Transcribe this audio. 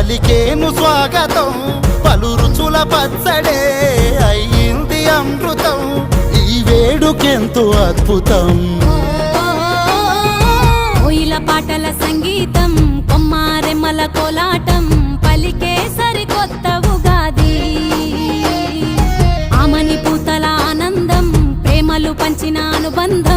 పలికేను స్వాగతం పలు రుచుల పచ్చడే అయ్యింది అమృతం ఈ వేడుకెంతో అద్భుతం కోయిల పాటల సంగీతం కొమ్మారెమ్మల కోలాటం పలికే సరికొత్త ఉగాది ఆమని పూతల ఆనందం ప్రేమలు పంచిన అనుబంధం